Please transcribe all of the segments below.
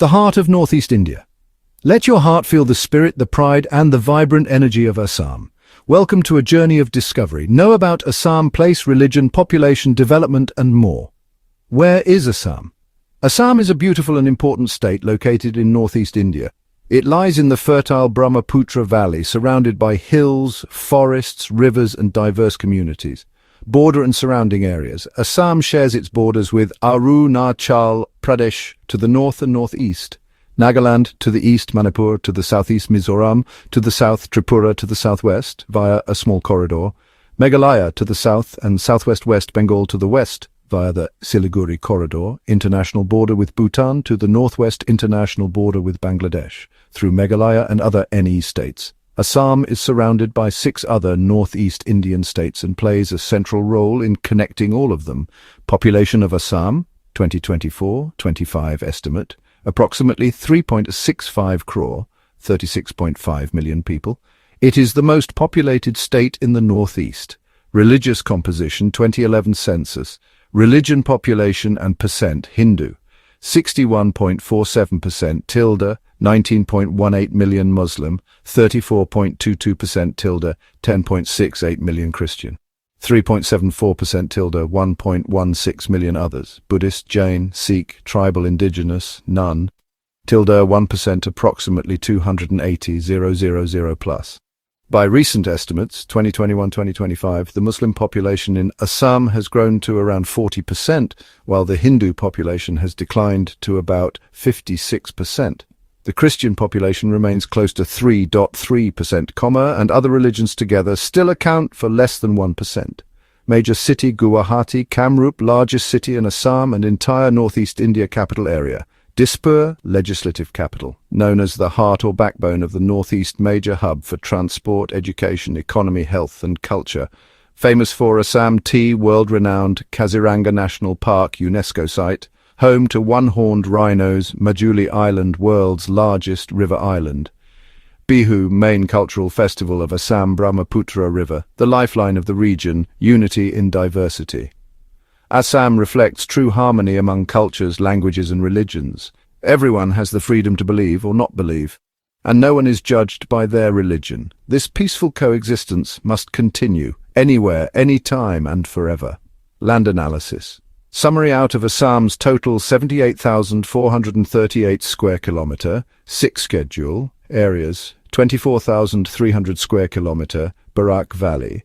the heart of northeast India. Let your heart feel the spirit, the pride, and the vibrant energy of Assam. Welcome to a journey of discovery. Know about Assam, place, religion, population, development, and more. Where is Assam? Assam is a beautiful and important state located in northeast India. It lies in the fertile Brahmaputra Valley, surrounded by hills, forests, rivers, and diverse communities. Border and surrounding areas. Assam shares its borders with Arunachal Pradesh to the north and northeast, Nagaland to the east, Manipur to the southeast, Mizoram to the south, Tripura to the southwest via a small corridor, Meghalaya to the south and southwest West Bengal to the west via the Siliguri corridor, international border with Bhutan to the northwest, international border with Bangladesh, through Meghalaya and other NE states. Assam is surrounded by 6 other northeast Indian states and plays a central role in connecting all of them. Population of Assam, 2024-25 estimate, approximately 3.65 crore, 36.5 million people. It is the most populated state in the northeast. Religious composition, 2011 census. Religion, population and percent, Hindu, 61.47%, tilde, 19.18 million Muslim, 34.22% tilde, 10.68 million Christian, 3.74% tilde, 1.16 million others, Buddhist, Jain, Sikh, tribal, indigenous, none, tilde 1% approximately 280,000 plus. By recent estimates, 2021-2025, the Muslim population in Assam has grown to around 40%, while the Hindu population has declined to about 56%. The Christian population remains close to 3.3%, and other religions together still account for less than 1%. Major city Guwahati, Kamrup, largest city in Assam and entire northeast India capital area. Dispur, legislative capital, known as the heart or backbone of the northeast major hub for transport, education, economy, health and culture. Famous for Assam tea, world-renowned Kaziranga National Park UNESCO site, home to one-horned rhinos, Majuli Island, world's largest river island. Bihu, main cultural festival of Assam Brahmaputra River, the lifeline of the region, unity in diversity. Assam reflects true harmony among cultures, languages and religions. Everyone has the freedom to believe or not believe, and no one is judged by their religion. This peaceful coexistence must continue, anywhere, anytime and forever. Land analysis. Summary out of Assam's total 78,438 square kilometre, 6 schedule, areas, 24,300 square kilometre, Barak Valley,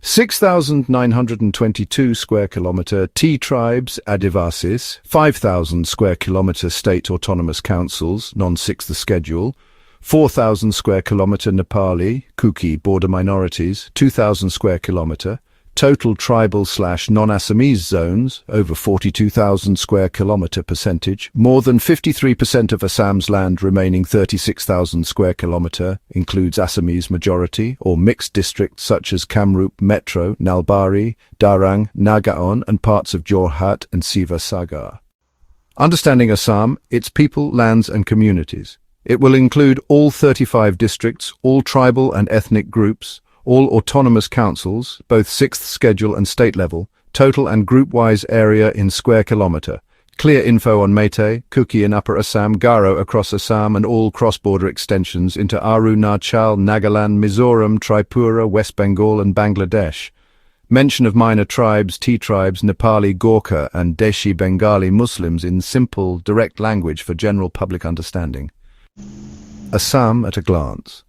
6,922 square kilometre T tribes, Adivasis, 5,000 square kilometre state autonomous councils, non-6th schedule, 4,000 square kilometre Nepali, Kuki border minorities, 2,000 square kilometre, total tribal/non-Assamese zones, over 42,000 square kilometre percentage, more than 53% of Assam's land remaining 36,000 square kilometre includes Assamese majority or mixed districts such as Kamrup, Metro, Nalbari, Darang, Nagaon and parts of Jorhat and Sivasagar. Understanding Assam, its people, lands and communities. It will include all 35 districts, all tribal and ethnic groups, all autonomous councils, both 6th schedule and state level, total and group-wise area in square kilometre. Clear info on Meitei, Kuki in Upper Assam, Garo across Assam and all cross-border extensions into Arunachal, Nagaland, Mizoram, Tripura, West Bengal and Bangladesh. Mention of minor tribes, T-tribes, Nepali, Gorkha and Deshi Bengali Muslims in simple, direct language for general public understanding. Assam at a glance.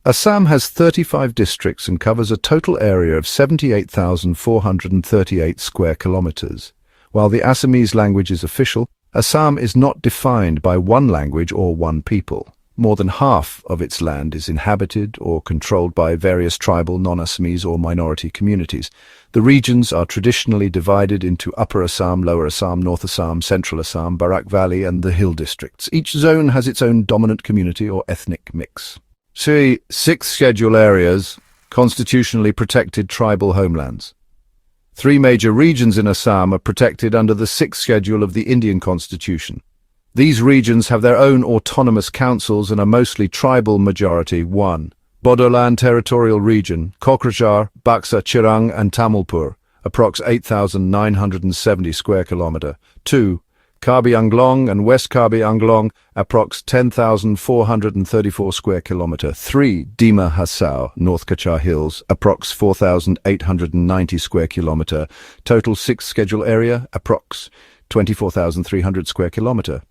Assam has 35 districts and covers a total area of 78,438 square kilometres. While the Assamese language is official, Assam is not defined by one language or one people. More than half of its land is inhabited or controlled by various tribal, non-Assamese or minority communities. The regions are traditionally divided into Upper Assam, Lower Assam, North Assam, Central Assam, Barak Valley and the Hill districts. Each zone has its own dominant community or ethnic mix. See 6 schedule areas, constitutionally protected tribal homelands. 3 major regions in Assam are protected under the 6th schedule of the Indian Constitution. These regions have their own autonomous councils and are mostly tribal majority. 1. Bodoland Territorial Region, Kokrajhar, Baksa, Chirang and Tamilpur, approx 8,970 square kilometre. 2. Karbi Anglong and West Karbi Anglong, approx 10,434 square kilometer. 3. Dima Hasao, North Kachar Hills, approx 4,890 square kilometer. Total 6 schedule area, approx 24,300 square kilometer.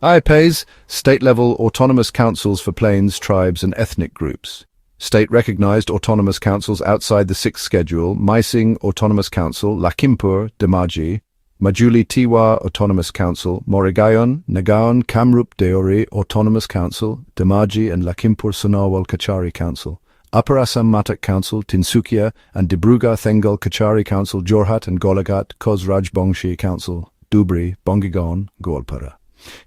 IPAs, state-level autonomous councils for plains, tribes and ethnic groups. State-recognized autonomous councils outside the 6th schedule: Maising Autonomous Council, Lakhimpur, Dhemaji; Majuli Tiwa Autonomous Council, Moragaon, Nagaon, Kamrup Deori Autonomous Council, Dhemaji and Lakhimpur Sonawal Kachari Council; Upper Assam Matak Council, Tinsukia and Dibrugarh Thengal Kachari Council, Jorhat and Golagat, Koz Rajbongshi Council, Dhubri, Bongigaon, Golpara.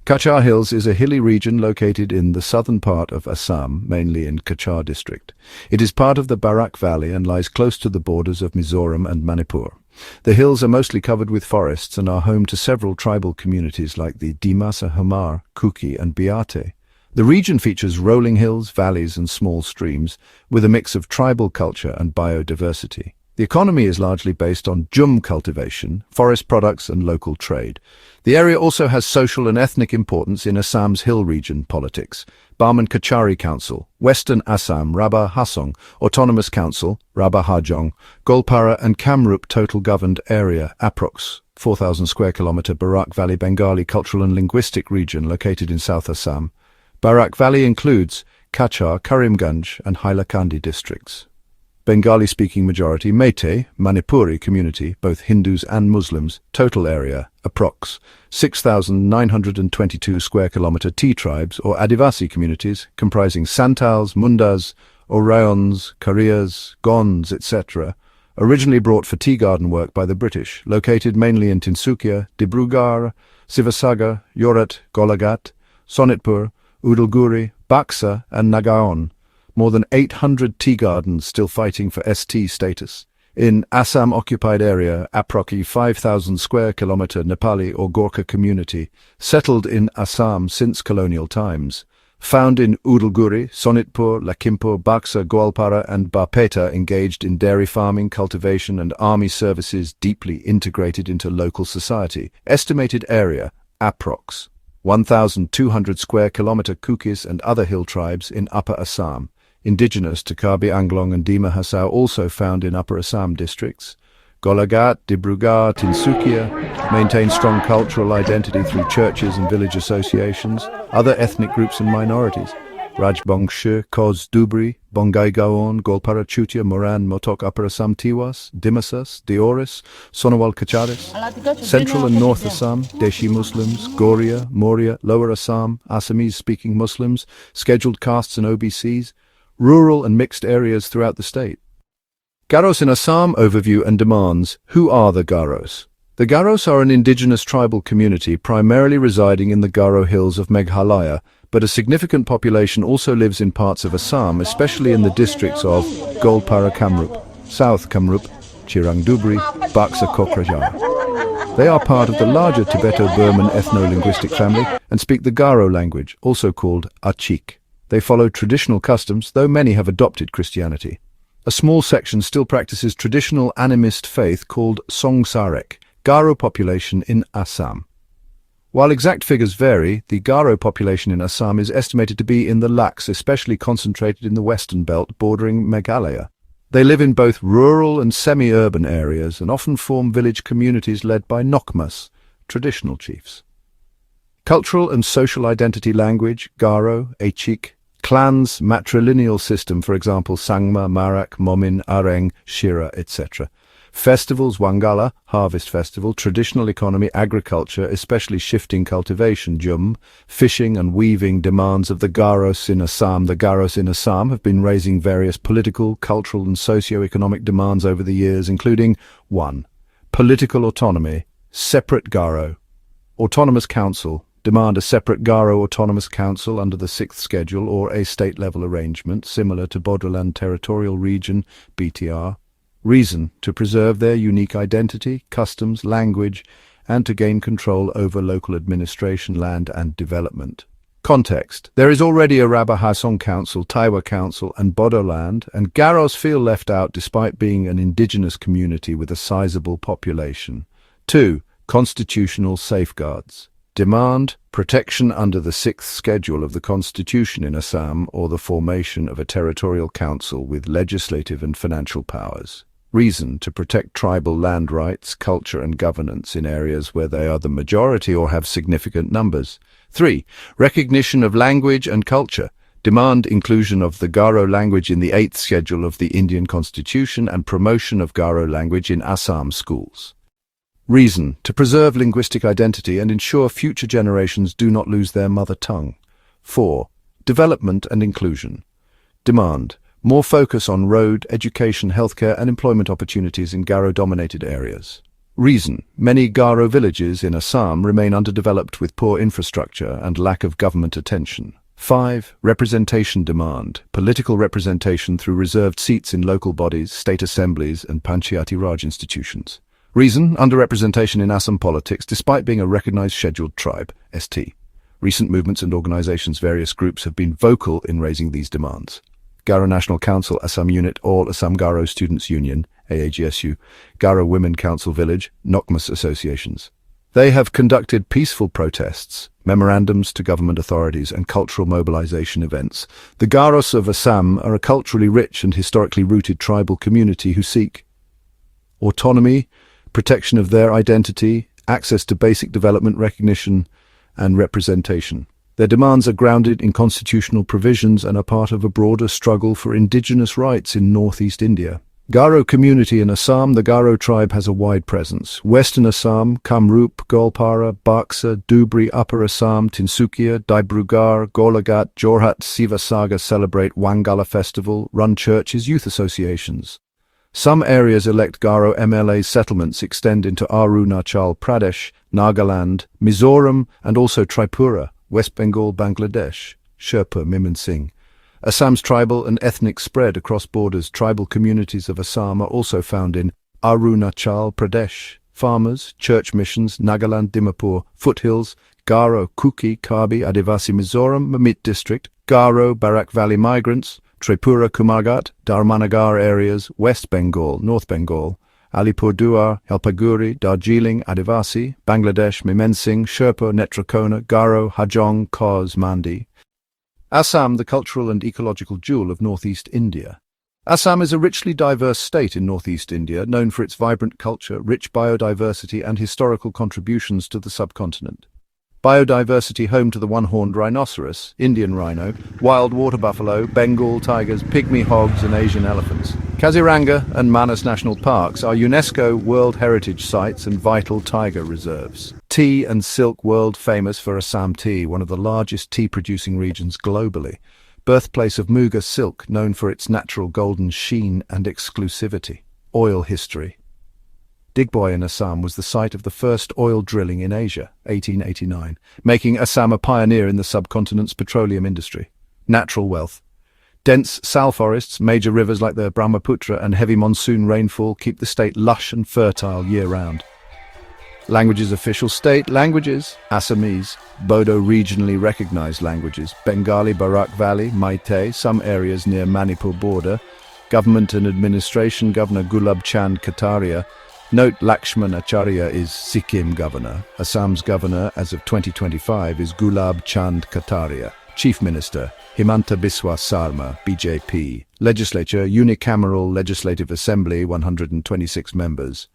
Kachar Hills is a hilly region located in the southern part of Assam, mainly in Kachar district. It is part of the Barak Valley and lies close to the borders of Mizoram and Manipur. The hills are mostly covered with forests and are home to several tribal communities like the Dimasa Hamar, Kuki and Biate. The region features rolling hills, valleys and small streams, with a mix of tribal culture and biodiversity. The economy is largely based on jhum cultivation, forest products and local trade. The area also has social and ethnic importance in Assam's hill region politics. Barman Kachari Council, Western Assam, Rabba Hasong, Autonomous Council, Rabba Hajong, Golpara and Kamrup total governed area, approx 4,000 square kilometer. Barak Valley Bengali cultural and linguistic region located in South Assam. Barak Valley includes Kachar, Karimganj and Hailakandi districts. Bengali-speaking majority, Meitei, Manipuri community, both Hindus and Muslims, total area, approx. 6,922 square kilometer. Tea tribes or Adivasi communities, comprising Santals, Mundas, Orayons, Kariyas, Gonds, etc., originally brought for tea garden work by the British, located mainly in Tinsukia, Dibrugarh, Sivasagar, Yorat, Golagat, Sonitpur, Udalguri, Baksa and Nagaon. More than 800 tea gardens still fighting for ST status. In Assam-occupied area, approximately 5,000 square kilometer Nepali or Gorkha community, settled in Assam since colonial times. Found in Udalguri, Sonitpur, Lakhimpur, Baksa, Gwalpara and Barpeta, engaged in dairy farming, cultivation and army services, deeply integrated into local society. Estimated area, approx. 1,200 square kilometer. Kukis and other hill tribes in Upper Assam, indigenous to Karbi Anglong and Dima Hasao, also found in Upper Assam districts. Golagat, Dibrugarh, Tinsukia maintain strong cultural identity through churches and village associations. Other ethnic groups and minorities: Rajbongshi, Koz, Dhubri, Bongaigaon, Golpara, Chutia, Moran, Motok, Upper Assam, Tiwas, Dimasas, Deoris, Sonawal Kacharis. Central and North Assam, Deshi Muslims, Goria, Moria, Lower Assam, Assamese-speaking Muslims, scheduled castes and OBCs. Rural and mixed areas throughout the state. Garos in Assam overview and demands. Who are the Garos? The Garos are an indigenous tribal community primarily residing in the Garo hills of Meghalaya, but a significant population also lives in parts of Assam, especially in the districts of Golpara Kamrup, South Kamrup, Chirang Dhubri, Baksa Kokrajhar. They are part of the larger Tibeto-Burman ethno-linguistic family and speak the Garo language, also called Achik. They follow traditional customs, though many have adopted Christianity. A small section still practices traditional animist faith called Songsarek, Garo population in Assam. While exact figures vary, the Garo population in Assam is estimated to be in the lakhs, especially concentrated in the western belt bordering Meghalaya. They live in both rural and semi-urban areas and often form village communities led by Nokmas, traditional chiefs. Cultural and social identity: language, Garo, Achik. Clans, matrilineal system, for example, Sangma, Marak, Momin, Areng, Shira, etc. Festivals: Wangala, harvest festival. Traditional economy: agriculture, especially shifting cultivation, jhum, fishing and weaving. Demands of the Garos in Assam. The Garos in Assam have been raising various political, cultural and socio-economic demands over the years, including 1. Political autonomy, separate Garo. Autonomous Council. Demand a separate Garo Autonomous Council under the 6th schedule or a state-level arrangement similar to Bodoland Territorial Region, BTR. Reason: to preserve their unique identity, customs, language, and to gain control over local administration, land and development. Context: there is already a Rabba Hasong Council, Taiwa Council and Bodoland, and Garos feel left out despite being an indigenous community with a sizable population. 2. Constitutional safeguards. Demand protection under the 6th schedule of the Constitution in Assam or the formation of a territorial council with legislative and financial powers. Reason to protect tribal land rights, culture and governance in areas where they are the majority or have significant numbers. 3. Recognition of language and culture. Demand inclusion of the Garo language in the 8th schedule of the Indian Constitution and promotion of Garo language in Assam schools. Reason to preserve linguistic identity and ensure future generations do not lose their mother tongue. 4. Development and inclusion. Demand more focus on road, education, healthcare and employment opportunities in Garo-dominated areas. Reason many Garo villages in Assam remain underdeveloped with poor infrastructure and lack of government attention. 5. Representation demand. Political representation through reserved seats in local bodies, state assemblies and Panchayati Raj institutions. Reason underrepresentation in Assam politics despite being a recognized scheduled tribe, ST. Recent movements and organizations, various groups have been vocal in raising these demands. Garo National Council, Assam Unit, All Assam Garo Students Union, AAGSU, Garo Women Council Village, Nokmas associations. They have conducted peaceful protests, memorandums to government authorities and cultural mobilization events. The Garos of Assam are a culturally rich and historically rooted tribal community who seek autonomy, protection of their identity, access to basic development recognition, and representation. Their demands are grounded in constitutional provisions and are part of a broader struggle for indigenous rights in northeast India. Garo community in Assam. The Garo tribe has a wide presence. Western Assam, Kamrup, Golpara, Baksa, Dhubri, Upper Assam, Tinsukia, Dibrugarh, Golaghat, Jorhat, Sivasagar celebrate Wangala festival, run churches, youth associations. Some areas elect Garo MLA settlements extend into Arunachal Pradesh, Nagaland, Mizoram and also Tripura, West Bengal, Bangladesh, Sherpa, Mimon Singh. Assam's tribal and ethnic spread across borders. Tribal communities of Assam are also found in Arunachal Pradesh. Farmers, church missions, Nagaland, Dimapur, foothills, Garo, Kuki, Kabi, Adivasi Mizoram, Mamit district, Garo, Barak Valley migrants, Tripura, Kumarghat, Dharmanagar areas, West Bengal, North Bengal, Alipurduar, Helpaguri, Darjeeling, Adivasi, Bangladesh, Mimensing, Sherpa, Netrakona, Garo, Hajong, Kos, Mandi. Assam, the cultural and ecological jewel of northeast India. Assam is a richly diverse state in northeast India, known for its vibrant culture, rich biodiversity and historical contributions to the subcontinent. Biodiversity home to the one-horned rhinoceros, Indian rhino, wild water buffalo, Bengal tigers, pygmy hogs and Asian elephants. Kaziranga and Manas national parks are UNESCO World Heritage Sites and vital tiger reserves. Tea and silk world famous for Assam tea, one of the largest tea-producing regions globally. Birthplace of Muga silk, known for its natural golden sheen and exclusivity. Oil history. Digboy in Assam was the site of the first oil drilling in Asia, 1889, making Assam a pioneer in the subcontinent's petroleum industry. Natural wealth. Dense sal forests, major rivers like the Brahmaputra and heavy monsoon rainfall keep the state lush and fertile year-round. Languages. Official state languages: Assamese, Bodo regionally recognized languages, Bengali, Barak Valley, Meitei, some areas near Manipur border. Government and administration: Governor Gulab Chand Kataria. Note: Lakshman Acharya is Sikkim governor. Assam's governor as of 2025 is Gulab Chand Kataria. Chief Minister: Himanta Biswa Sarma, BJP. Legislature: Unicameral Legislative Assembly, 126 members.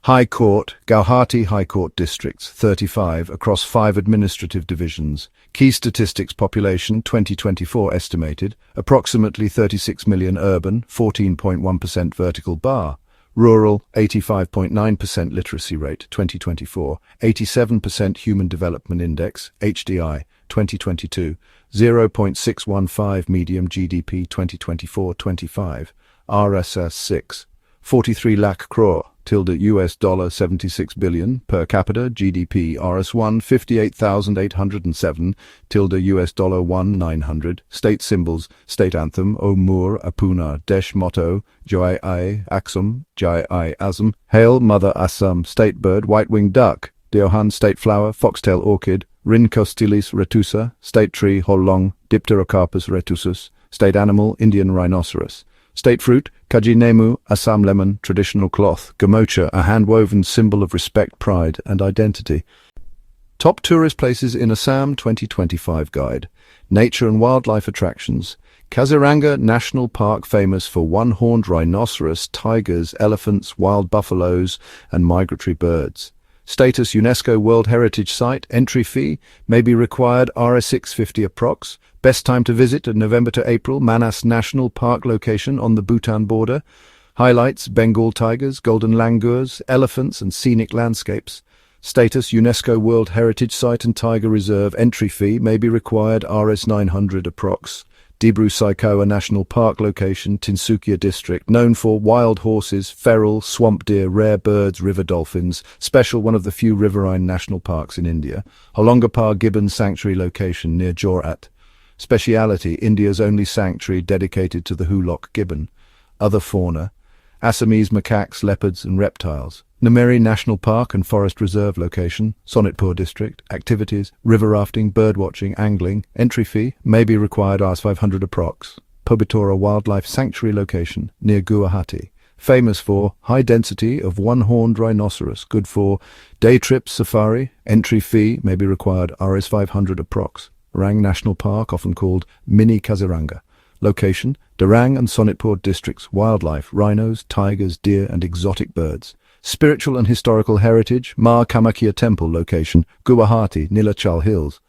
High Court: Guwahati High Court districts, 35 across 5 administrative divisions. Key statistics: population 2024 estimated, approximately 36 million. Urban, 14.1% vertical bar. Rural, 85.9% literacy rate, 2024, 87% Human Development Index, HDI, 2022, 0.615 medium GDP 2024-25, RSS 6, 43 lakh crore, US $76 billion, per capita GDP RS1 58,807, US $1,900, state symbols, state anthem, O Moor, Apuna, Desh motto, Joy I, Aksum, Jai I Azam, Hail Mother Assam, state bird, white-winged duck, Deohan, state flower, foxtail orchid, Rhincostylis retusa, state tree, Hollong, Dipterocarpus retusus, state animal, Indian rhinoceros. State fruit, kaji nemu, Assam lemon, traditional cloth, gamocha, a hand-woven symbol of respect, pride, and identity. Top tourist places in Assam 2025 guide. Nature and wildlife attractions. Kaziranga National Park, famous for one-horned rhinoceros, tigers, elephants, wild buffaloes, and migratory birds. Status UNESCO World Heritage Site. Entry fee may be required Rs 650 approx. Best time to visit in November to April. Manas National Park location on the Bhutan border. Highlights: Bengal tigers, golden langurs, elephants, and scenic landscapes. Status UNESCO World Heritage Site and Tiger Reserve. Entry fee may be required Rs 900 approx. Dibru Saikhowa National Park location, Tinsukia district, known for wild horses, feral, swamp deer, rare birds, river dolphins, special, one of the few riverine national parks in India. Holongapar Gibbon Sanctuary location near Jorhat. Speciality: India's only sanctuary dedicated to the hoolock gibbon. Other fauna: Assamese macaques, leopards, and reptiles. Nameri National Park and Forest Reserve location, Sonitpur district. Activities: river rafting, birdwatching, angling. Entry fee may be required Rs 500 approx. Pobitora Wildlife Sanctuary location near Guwahati. Famous for high density of one-horned rhinoceros, good for day trip safari. Entry fee may be required Rs 500 approx. Rang National Park, often called Mini Kaziranga. Location: Darang and Sonitpur districts. Wildlife: rhinos, tigers, deer, and exotic birds. Spiritual and historical heritage: Ma Kamakhya Temple location, Guwahati, Nilachal Hills.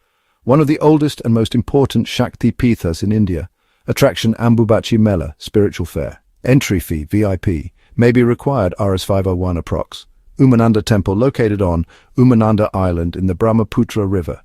One of the oldest and most important Shakti Pithas in India. Attraction: Ambubachi Mela, spiritual fair. Entry fee, VIP, may be required Rs 501 approx. Umananda Temple located on Umananda Island in the Brahmaputra River.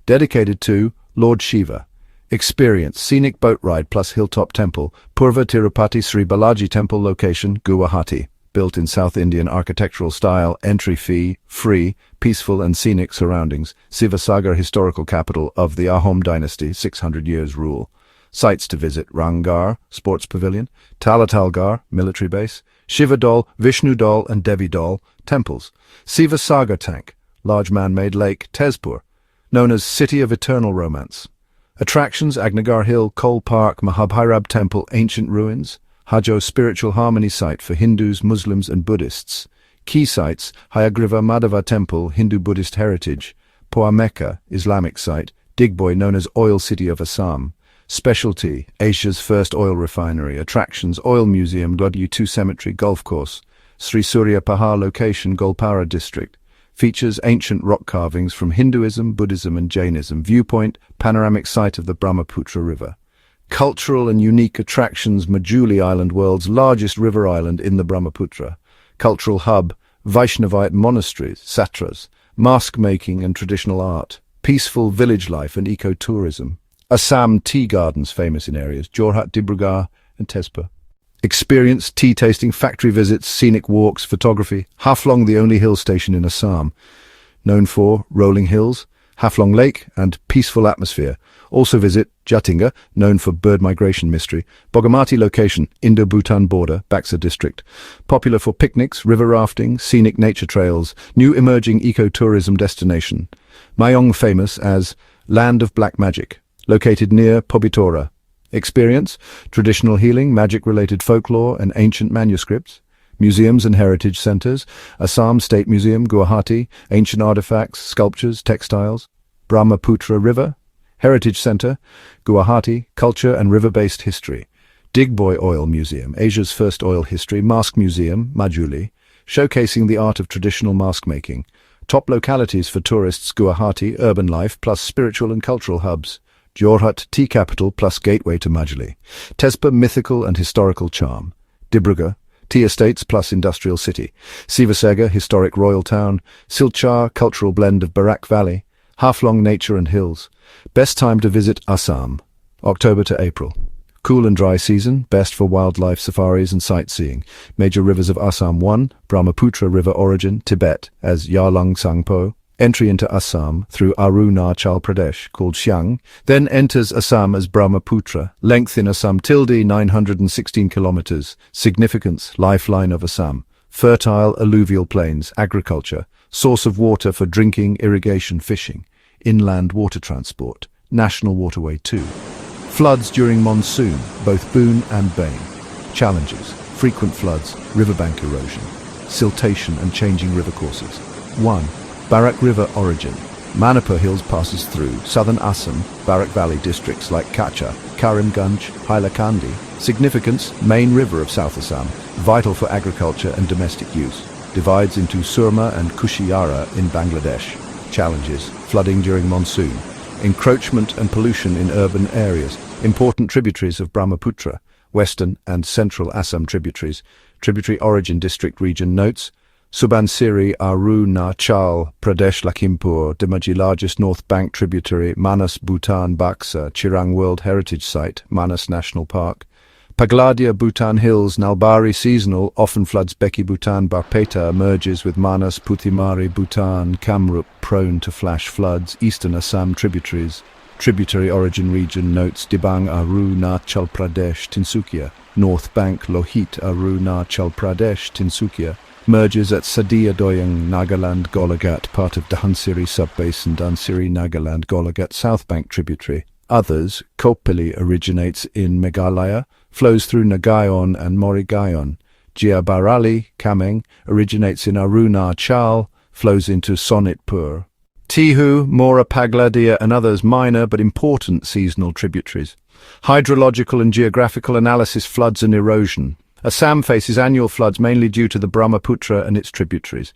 Dedicated to Lord Shiva. Experience: scenic boat ride plus hilltop temple. Purva Tirupati Sri Balaji Temple location, Guwahati. Built in South Indian architectural style. Entry fee, free. Peaceful and scenic surroundings. Sivasagar, historical capital of the Ahom dynasty, 600 years rule. Sites to visit: Rangar, sports pavilion. Talatalgar, military base. Shivadol, Vishnudol, and Devidol, temples. Sivasagar tank, large man-made lake, Tezpur, known as City of Eternal Romance. Attractions: Agnagar Hill, Kol Park, Mahabhairab Temple, ancient ruins. Hajo, spiritual harmony site for Hindus, Muslims, and Buddhists. Key sites: Hayagriva Madhava Temple, Hindu-Buddhist heritage. Poameka, Islamic site. Digboy, known as Oil City of Assam. Specialty: Asia's first oil refinery. Attractions: Oil Museum, Glodyu Cemetery, Golf Course. Sri Surya Pahar location, Golpara district. Features: ancient rock carvings from Hinduism, Buddhism, and Jainism. Viewpoint: panoramic sight of the Brahmaputra River. Cultural and unique attractions: Majuli Island, world's largest river island in the Brahmaputra. Cultural hub: Vaishnavite monasteries, satras, mask making and traditional art. Peaceful village life and ecotourism. Assam tea gardens, famous in areas Jorhat, Dibrugarh, and Tezpur. Experience: tea tasting, factory visits, scenic walks, photography. Haflong, the only hill station in Assam, known for rolling hills, Haflong Lake, and peaceful atmosphere. Also visit Jatinga, known for bird migration mystery. Bogamati location, Indo-Bhutan border, Baksa district. Popular for picnics, river rafting, scenic nature trails. New emerging ecotourism destination. Mayong, famous as Land of Black Magic, located near Pobitora. Experience: traditional healing, magic-related folklore, and ancient manuscripts. Museums and heritage centers: Assam State Museum, Guwahati, ancient artifacts, sculptures, textiles. Brahmaputra River Heritage Center, Guwahati, culture and river-based history. Digboy Oil Museum, Asia's first oil history. Mask Museum, Majuli, showcasing the art of traditional mask making. Top localities for tourists: Guwahati, urban life plus spiritual and cultural hubs. Jorhat, tea capital plus gateway to Majuli. Tezpur, mythical and historical charm. Dibrugarh, tea estates plus industrial city. Sivasagar, historic royal town. Silchar, cultural blend of Barak Valley. Haflong, nature and hills. Best time to visit Assam: October to April. Cool and dry season, best for wildlife safaris and sightseeing. Major rivers of Assam: 1. Brahmaputra River origin, Tibet as Yarlung Tsangpo. Entry into Assam through Arunachal Pradesh, called Xiang, then enters Assam as Brahmaputra. Length in Assam tilde 916 kilometers. Significance: lifeline of Assam. Fertile alluvial plains, agriculture. Source of water for drinking, irrigation, fishing. Inland water transport. National Waterway 2. Floods during monsoon, both boon and bane. Challenges: frequent floods, riverbank erosion. Siltation and changing river courses. 1. Barak River origin, Manipur Hills passes through southern Assam, Barak Valley districts like Kacha, Karimgunj, Hailakandi. Significance: main river of South Assam, vital for agriculture and domestic use. Divides into Surma and Kushiara in Bangladesh. Challenges: flooding during monsoon, encroachment and pollution in urban areas. Important tributaries of Brahmaputra, western and central Assam tributaries. Tributary origin district region notes: Subansiri, Arunachal Pradesh, Lakhimpur, Dhemaji largest north bank tributary, Manas, Bhutan, Baksa, Chirang World Heritage Site, Manas National Park. Pagladia, Bhutan Hills, Nalbari seasonal, often floods Beki, Bhutan, Barpeta merges with Manas, Puthimari, Bhutan, Kamrup, prone to flash floods, eastern Assam tributaries. Tributary origin region notes: Dibang, Arunachal Pradesh, Tinsukia, North Bank, Lohit, Arunachal Pradesh, Tinsukia. Merges at Sadia Doyang, Nagaland, Golagat, part of Dhansiri subbasin, Dhansiri, Nagaland, Golagat, South Bank tributary. Others: Kopili originates in Meghalaya, flows through Nagaon and Morigaon. Jiabarali, Kameng, originates in Arunachal, flows into Sonitpur. Tihu, Mora, Pagladia and others minor but important seasonal tributaries. Hydrological and geographical analysis: floods and erosion. Assam faces annual floods mainly due to the Brahmaputra and its tributaries.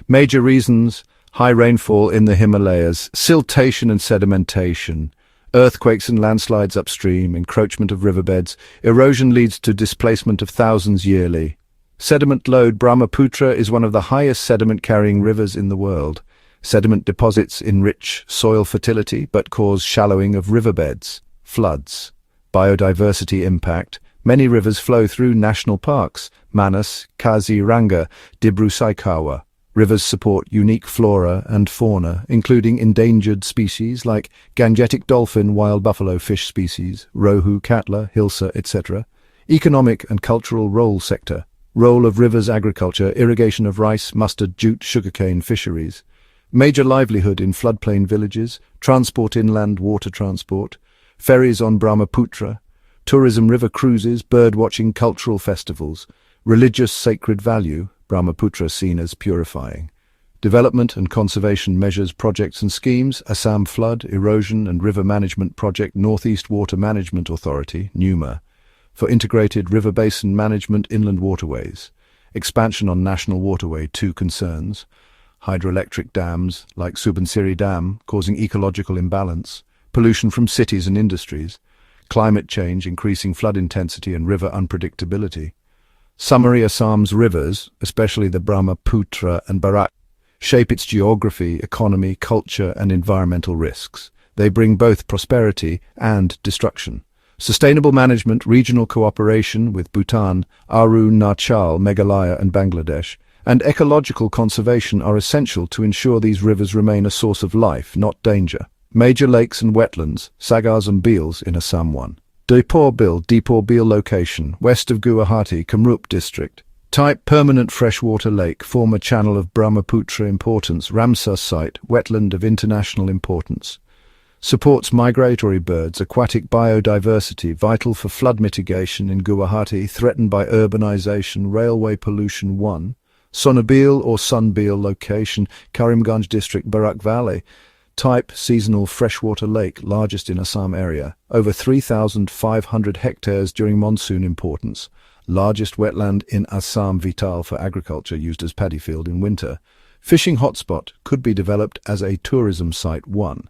Major reasons: high rainfall in the Himalayas, siltation and sedimentation, earthquakes and landslides upstream, encroachment of riverbeds. Erosion leads to displacement of thousands yearly. Sediment load: Brahmaputra is one of the highest sediment-carrying rivers in the world. Sediment deposits enrich soil fertility but cause shallowing of riverbeds. Floods. Biodiversity impact: many rivers flow through national parks, Manas, Kaziranga, Dibru-Saikawa. Rivers support unique flora and fauna, including endangered species like Gangetic dolphin, wild buffalo fish species, Rohu, Katla, Hilsa, etc. Economic and cultural role sector: role of rivers: agriculture, irrigation of rice, mustard, jute, sugarcane, fisheries. Major livelihood in floodplain villages, transport, inland water transport, ferries on Brahmaputra, tourism, river cruises, bird-watching, cultural festivals. Religious sacred value: Brahmaputra seen as purifying. Development and conservation measures, projects and schemes: Assam Flood, Erosion and River Management Project, Northeast Water Management Authority, NUMA, for integrated river basin management, inland waterways. Expansion on national waterway, 2 concerns: hydroelectric dams like Subansiri Dam causing ecological imbalance, pollution from cities and industries, climate change increasing flood intensity and river unpredictability. Summary: Assam's rivers, especially the Brahmaputra and Barak, shape its geography, economy, culture and environmental risks. They bring both prosperity and destruction. Sustainable management, regional cooperation with Bhutan, Arunachal, Meghalaya and Bangladesh, and ecological conservation are essential to ensure these rivers remain a source of life, not danger. Major lakes and wetlands: Sagars and Beals in Assam 1. Deepor Bil location, west of Guwahati, Kamrup district. Type: permanent freshwater lake, former channel of Brahmaputra. Importance: Ramsar site, wetland of international importance. Supports migratory birds, aquatic biodiversity, vital for flood mitigation in Guwahati, threatened by urbanization, railway pollution. 1. Sonabil or Sunbil location, Karimgunj district, Barak Valley. Type: seasonal freshwater lake, largest in Assam area, over 3,500 hectares during monsoon. Importance: largest wetland in Assam, vital for agriculture, used as paddy field in winter. Fishing hotspot, could be developed as a tourism site. 1.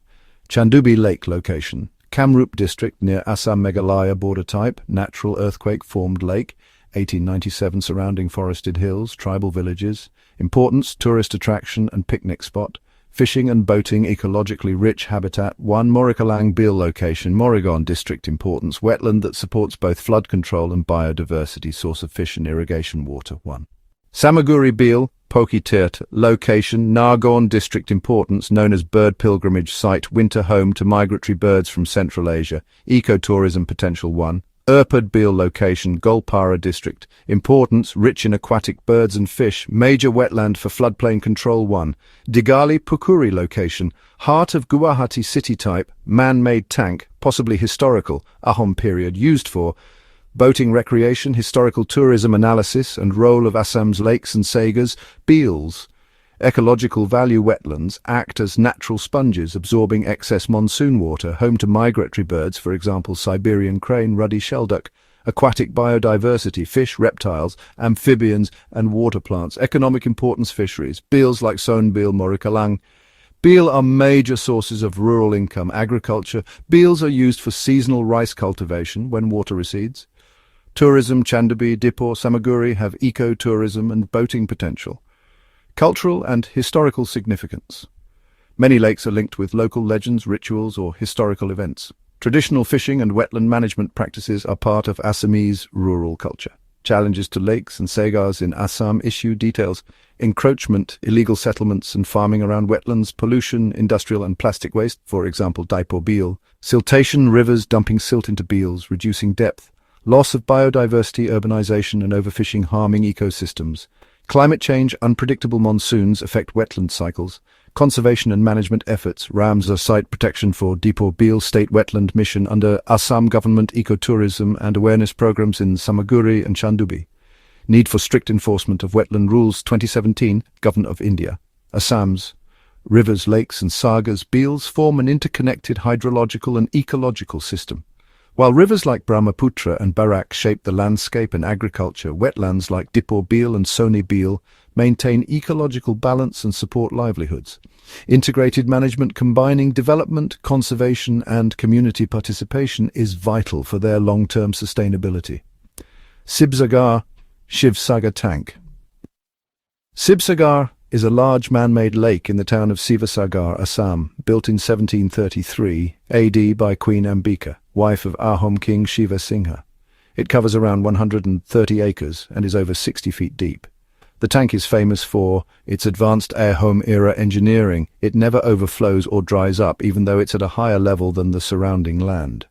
Chandubi Lake location, Kamrup district near Assam Meghalaya border. Type: natural earthquake formed lake, 1897, surrounding forested hills, tribal villages. Importance: tourist attraction and picnic spot. Fishing and boating, ecologically rich habitat. 1. Morikalang Bil location, Morrigan district. Importance: wetland that supports both flood control and biodiversity, source of fish and irrigation water. 1. Samaguri Bil, Pokitet location, Nargon district. Importance: known as bird pilgrimage site, winter home to migratory birds from Central Asia, ecotourism potential. 1. Urpad Bil location, Golpara district. Importance: rich in aquatic birds and fish, major wetland for floodplain control. 1. Digali Pukuri location, heart of Guwahati city. Type: man-made tank, possibly historical, Ahom period, used for boating recreation, historical tourism analysis and role of Assam's lakes and sagas. Beals, Ecological value wetlands act as natural sponges absorbing excess monsoon water, home to migratory birds, for example Siberian crane, ruddy shelduck, aquatic biodiversity, fish, reptiles, amphibians and water plants, economic importance fisheries, beels like sownbeel, morikalang. Beel are major sources of rural income, agriculture. Beels are used for seasonal rice cultivation when water recedes. Tourism, Chandabi, Dipor, Samaguri have eco-tourism and boating potential. Cultural and historical significance. Many lakes are linked with local legends, rituals, or historical events. Traditional fishing and wetland management practices are part of Assamese rural culture. Challenges to lakes and sagars in Assam issue details encroachment, illegal settlements and farming around wetlands, pollution, industrial and plastic waste, for example Dipor Beel, siltation, rivers dumping silt into beels, reducing depth, loss of biodiversity, urbanization and overfishing harming ecosystems. Climate change, unpredictable monsoons affect wetland cycles. Conservation and management efforts, Ramsar site protection for Dipor Beel State Wetland Mission under Assam Government ecotourism and awareness programs in Samaguri and Chandubi. Need for strict enforcement of wetland rules 2017, Government of India. Assam's rivers, lakes and sagas, beels form an interconnected hydrological and ecological system. While rivers like Brahmaputra and Barak shape the landscape and agriculture, wetlands like Dipor Beel and Soni Beel maintain ecological balance and support livelihoods. Integrated management combining development, conservation and community participation is vital for their long-term sustainability. Sibsagar Shivsagar Tank. Sibsagar is a large man-made lake in the town of Sivasagar, Assam, built in 1733 AD by Queen Ambika, wife of Ahom King Shiva Singha. It covers around 130 acres and is over 60 feet deep. The tank is famous for its advanced Ahom-era engineering. It never overflows or dries up, even though it's at a higher level than the surrounding land.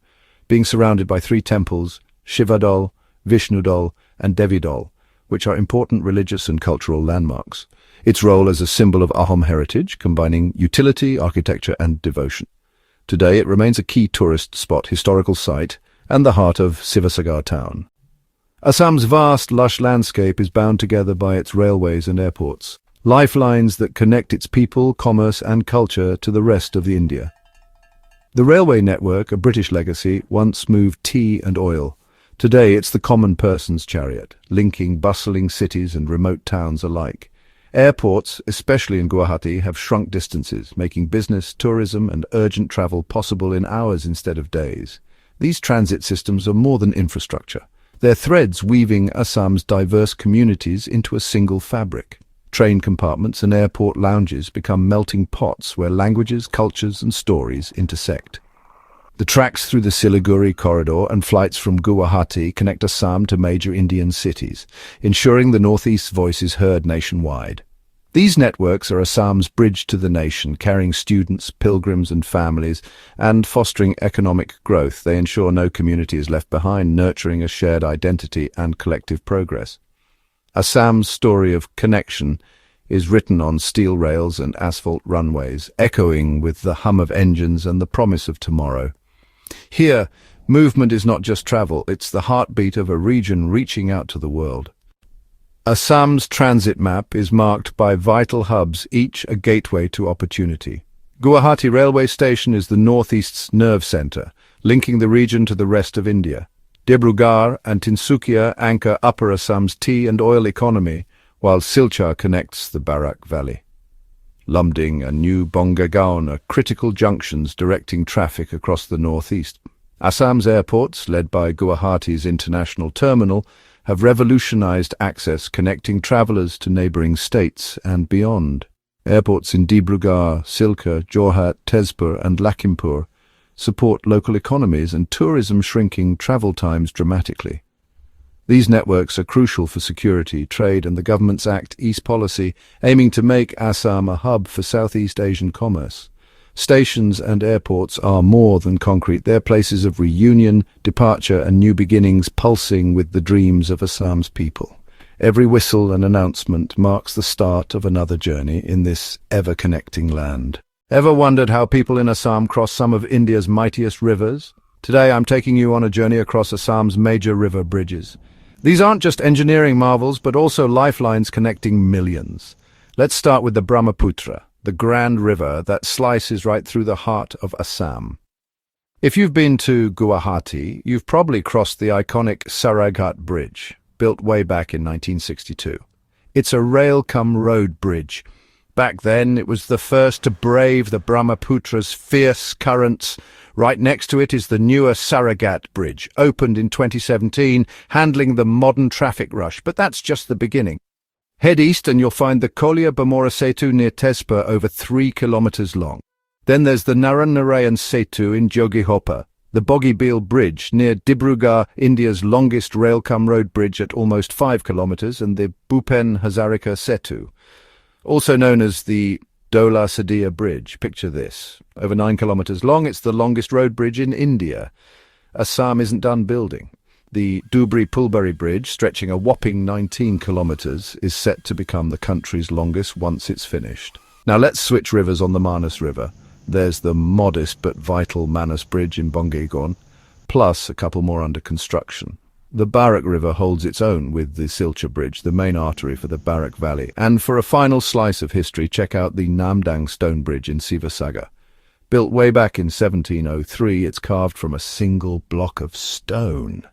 Being surrounded by 3 temples, Shivadol, Vishnudol and Devidol, which are important religious and cultural landmarks. Its role as a symbol of Ahom heritage, combining utility, architecture and devotion. Today it remains a key tourist spot, historical site, and the heart of Sivasagar town. Assam's vast, lush landscape is bound together by its railways and airports, lifelines that connect its people, commerce and culture to the rest of India. The railway network, a British legacy, once moved tea and oil. Today it's the common person's chariot, linking bustling cities and remote towns alike. Airports, especially in Guwahati, have shrunk distances, making business, tourism and urgent travel possible in hours instead of days. These transit systems are more than infrastructure. They're threads weaving Assam's diverse communities into a single fabric. Train compartments and airport lounges become melting pots where languages, cultures and stories intersect. The tracks through the Siliguri corridor and flights from Guwahati connect Assam to major Indian cities, ensuring the Northeast's voice is heard nationwide. These networks are Assam's bridge to the nation, carrying students, pilgrims and families, and fostering economic growth. They ensure no community is left behind, nurturing a shared identity and collective progress. Assam's story of connection is written on steel rails and asphalt runways, echoing with the hum of engines and the promise of tomorrow. Here, movement is not just travel, it's the heartbeat of a region reaching out to the world. Assam's transit map is marked by vital hubs, each a gateway to opportunity. Guwahati railway station is the northeast's nerve center, linking the region to the rest of India. Dibrugarh and Tinsukia anchor Upper Assam's tea and oil economy, while Silchar connects the Barak Valley. Lumding and New Bongaigaon are critical junctions directing traffic across the northeast. Assam's airports, led by Guwahati's international terminal, have revolutionized access, connecting travelers to neighboring states and beyond. Airports in Dibrugarh, Silchar, Jorhat, Tezpur and Lakhimpur support local economies and tourism, shrinking travel times dramatically. These networks are crucial for security, trade and the government's Act East policy, aiming to make Assam a hub for Southeast Asian commerce. Stations and airports are more than concrete. They're places of reunion, departure and new beginnings, pulsing with the dreams of Assam's people. Every whistle and announcement marks the start of another journey in this ever-connecting land. Ever wondered how people in Assam cross some of India's mightiest rivers? Today I'm taking you on a journey across Assam's major river bridges. These aren't just engineering marvels, but also lifelines connecting millions. Let's start with the Brahmaputra, the grand river that slices right through the heart of Assam. If you've been to Guwahati, you've probably crossed the iconic Saraighat Bridge, built way back in 1962. It's a rail-cum-road bridge. Back then, it was the first to brave the Brahmaputra's fierce currents. Right next to it is the newer Saraighat Bridge, opened in 2017, handling the modern traffic rush. But that's just the beginning. Head east and you'll find the Kolia Bamora Setu near Tezpur, over 3 kilometers long. Then there's the Naran Narayan Setu in Jogihoppa, the Bogibeel Bridge near Dibrugarh, India's longest rail-cum-road bridge at almost 5 kilometers, and the Bhupen Hazarika Setu, also known as the Dola Sadia Bridge. Picture this. Over 9 kilometers long, it's the longest road bridge in India. Assam isn't done building. The Dhubri-Pulbari Bridge, stretching a whopping 19 kilometers, is set to become the country's longest once it's finished. Now let's switch rivers on the Manas River. There's the modest but vital Manas Bridge in Bongaigaon, plus a couple more under construction. The Barak River holds its own with the Silcha Bridge, the main artery for the Barak Valley. And for a final slice of history, check out the Namdang Stone Bridge in Sivasagar. Built way back in 1703, it's carved from a single block of stone.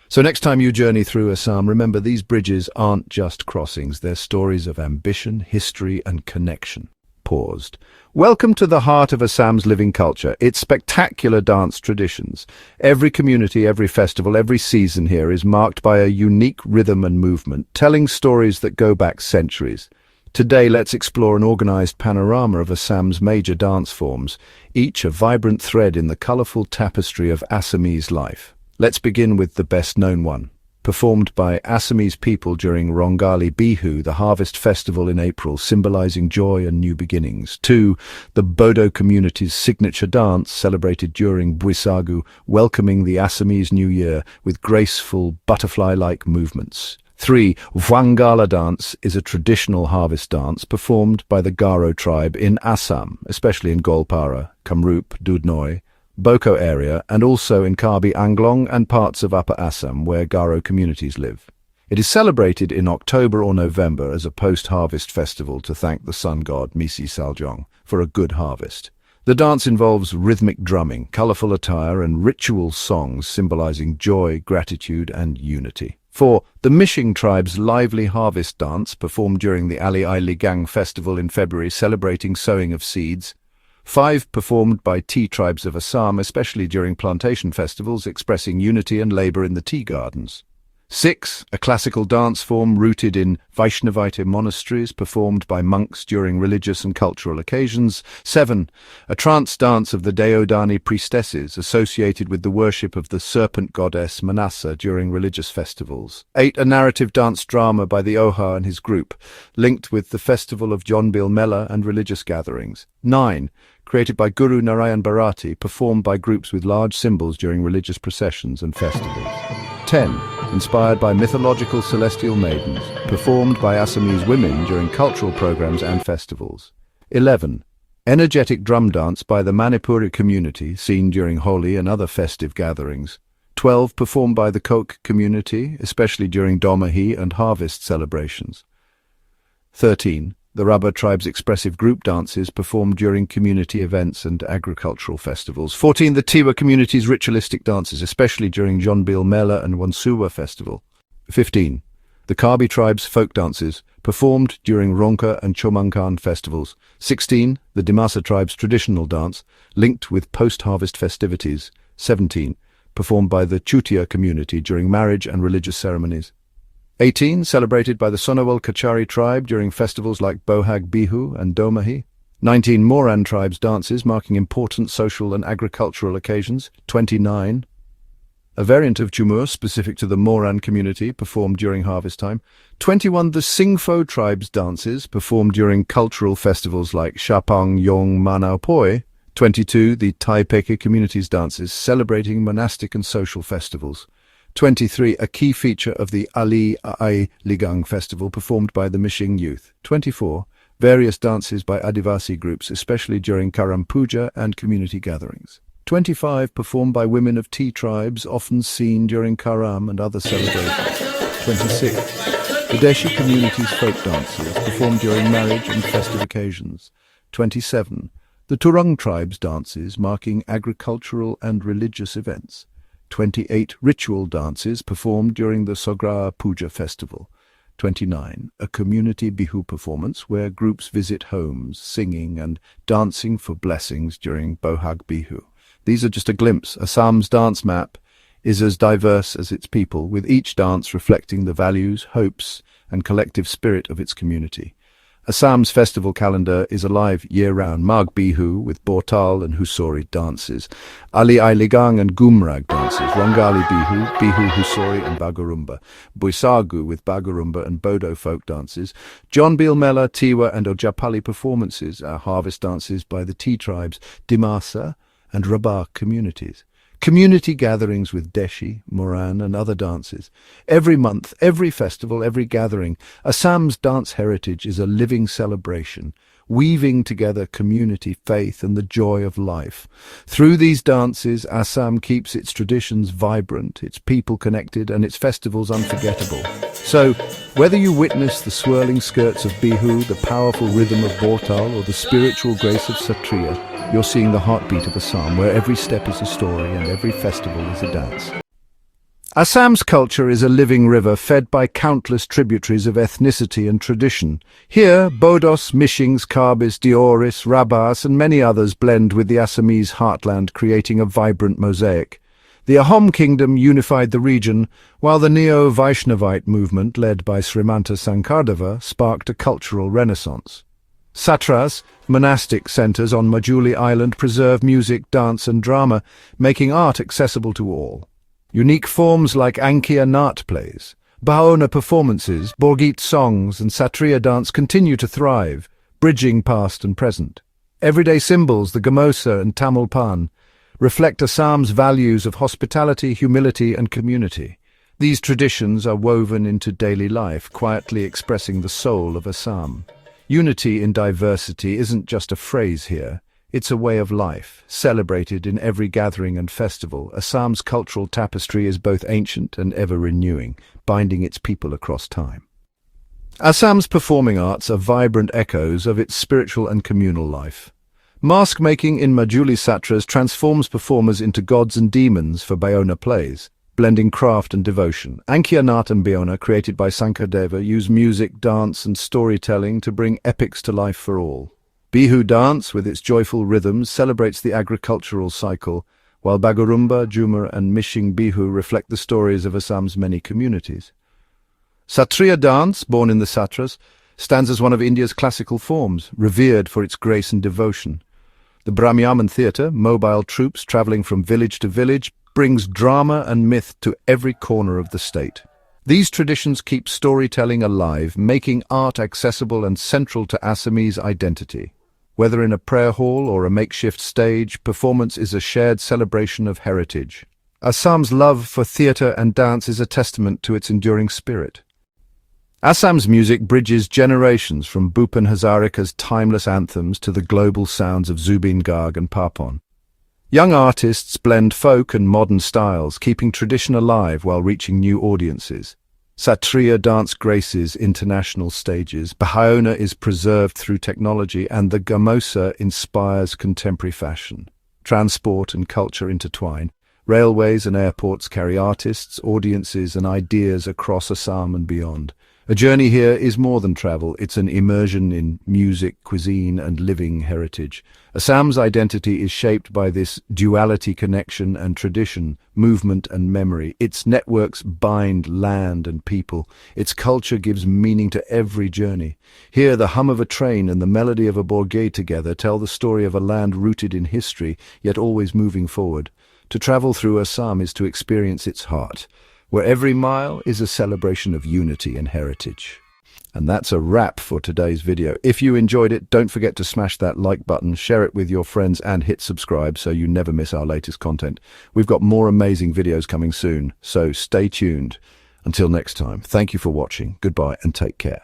So next time you journey through Assam, remember these bridges aren't just crossings, they're stories of ambition, history and connection. Paused. Welcome to the heart of Assam's living culture, its spectacular dance traditions. Every community, every festival, every season here is marked by a unique rhythm and movement, telling stories that go back centuries. Today, let's explore an organized panorama of Assam's major dance forms, each a vibrant thread in the colorful tapestry of Assamese life. Let's begin with the best-known one, performed by Assamese people during Rongali Bihu, the harvest festival in April, symbolizing joy and new beginnings. 2. The Bodo community's signature dance, celebrated during Buisagu, welcoming the Assamese New Year with graceful, butterfly-like movements. 3. Wangala dance is a traditional harvest dance performed by the Garo tribe in Assam, especially in Golpara, Kamrup, Dudhnoi, Boko area, and also in Karbi Anglong and parts of Upper Assam where Garo communities live. It is celebrated in October or November as a post-harvest festival to thank the sun god Misi Saljong for a good harvest. The dance involves rhythmic drumming, colorful attire, and ritual songs symbolizing joy, gratitude, and unity. 4. The Mishing tribe's lively harvest dance, performed during the Ali Ai Ligang festival in February, celebrating sowing of seeds. 5. Performed by tea tribes of Assam, especially during plantation festivals, expressing unity and labor in the tea gardens. 6. A classical dance form rooted in Vaishnavite monasteries, performed by monks during religious and cultural occasions. 7. A trance dance of the Deodani priestesses, associated with the worship of the serpent goddess Manasa during religious festivals. 8. A narrative dance drama by the Oha and his group, linked with the festival of Jonbil Mela and religious gatherings. 9. Created by Guru Narayan Bharati, performed by groups with large symbols during religious processions and festivals. 10. Inspired by mythological celestial maidens, performed by Assamese women during cultural programs and festivals. 11. Energetic drum dance by the Manipuri community, seen during Holi and other festive gatherings. 12. Performed by the Koch community, especially during Domahi and harvest celebrations. 13. The Rabba tribe's expressive group dances performed during community events and agricultural festivals. 14. The Tiwa community's ritualistic dances, especially during Jonbil Mela and Wansuwa festival. 15. The Karbi tribe's folk dances, performed during Ronka and Chomankan festivals. 16. The Dimasa tribe's traditional dance, linked with post-harvest festivities. 17. Performed by the Chutia community during marriage and religious ceremonies. 18. Celebrated by the Sonowal Kachari tribe during festivals like Bohag Bihu and Domahi. 19. Moran tribe's dances marking important social and agricultural occasions. 29. A variant of Chumur specific to the Moran community performed during harvest time. 21. The Singpho tribe's dances performed during cultural festivals like Shapang Yong Manao Poi. 22. The Taipeke community's dances celebrating monastic and social festivals. 23. A key feature of the Ali Ai Ligang festival performed by the Mishing youth. 24. Various dances by Adivasi groups, especially during Karam Puja and community gatherings. 25. Performed by women of tea tribes, often seen during Karam and other celebrations. 26. The Deshi community's folk dances performed during marriage and festive occasions. 27. The Turung tribe's dances marking agricultural and religious events. 28. Ritual dances performed during the Sogra Puja festival. 29. A community bihu performance where groups visit homes, singing and dancing for blessings during Bohag Bihu. These are just a glimpse. Assam's dance map is as diverse as its people, with each dance reflecting the values, hopes, and collective spirit of its community. Assam's festival calendar is alive year-round. Mag Bihu with Bortal and Husori dances, Ali Ailigang and Gumrag dances, Rongali Bihu, Bihu Husori and Bagurumba, Buisagu with Bagurumba and Bodo folk dances, John Mela, Tiwa and Ojapali performances, our harvest dances by the Tea tribes, Dimasa and Rabah communities. Community gatherings with Deshi, Moran and other dances. Every month, every festival, every gathering, Assam's dance heritage is a living celebration, weaving together community, faith and the joy of life. Through these dances, Assam keeps its traditions vibrant, its people connected and its festivals unforgettable. So, whether you witness the swirling skirts of Bihu, the powerful rhythm of Bortal or the spiritual grace of Satriya, you're seeing the heartbeat of Assam, where every step is a story and every festival is a dance. Assam's culture is a living river fed by countless tributaries of ethnicity and tradition. Here, Bodos, Mishings, Karbis, Dioris, Rabas and many others blend with the Assamese heartland, creating a vibrant mosaic. The Ahom kingdom unified the region, while the Neo-Vaishnavite movement, led by Srimanta Sankardeva, sparked a cultural renaissance. Satras, monastic centers on Majuli Island, preserve music, dance and drama, making art accessible to all. Unique forms like Ankia Naat plays, Baona performances, Borgit songs and Satriya dance continue to thrive, bridging past and present. Everyday symbols, the Gamosa and Tamil Pan, reflect Assam's values of hospitality, humility and community. These traditions are woven into daily life, quietly expressing the soul of Assam. Unity in diversity isn't just a phrase here, it's a way of life, celebrated in every gathering and festival. Assam's cultural tapestry is both ancient and ever-renewing, binding its people across time. Assam's performing arts are vibrant echoes of its spiritual and communal life. Mask-making in Majuli Satras transforms performers into gods and demons for Baona plays, blending craft and devotion. Ankia Naat and Baona, created by Sankardeva, use music, dance and storytelling to bring epics to life for all. Bihu dance, with its joyful rhythms, celebrates the agricultural cycle, while Bagurumba, Jhumar and Mishing Bihu reflect the stories of Assam's many communities. Satriya dance, born in the Satras, stands as one of India's classical forms, revered for its grace and devotion. The Brahmyaman theatre, mobile troops travelling from village to village, brings drama and myth to every corner of the state. These traditions keep storytelling alive, making art accessible and central to Assamese identity. Whether in a prayer hall or a makeshift stage, performance is a shared celebration of heritage. Assam's love for theatre and dance is a testament to its enduring spirit. Assam's music bridges generations, from Bhupen Hazarika's timeless anthems to the global sounds of Zubeen Garg and Papon. Young artists blend folk and modern styles, keeping tradition alive while reaching new audiences. Satriya dance graces international stages, Baona is preserved through technology, and the Gamosa inspires contemporary fashion. Transport and culture intertwine. Railways and airports carry artists, audiences and ideas across Assam and beyond. A journey here is more than travel, it's an immersion in music, cuisine and living heritage. Assam's identity is shaped by this duality, connection and tradition, movement and memory. Its networks bind land and people. Its culture gives meaning to every journey. Here, the hum of a train and the melody of a borgay together tell the story of a land rooted in history, yet always moving forward. To travel through Assam is to experience its heart, where every mile is a celebration of unity and heritage. And that's a wrap for today's video. If you enjoyed it, don't forget to smash that like button, share it with your friends and hit subscribe so you never miss our latest content. We've got more amazing videos coming soon, so stay tuned. Until next time, thank you for watching, goodbye and take care.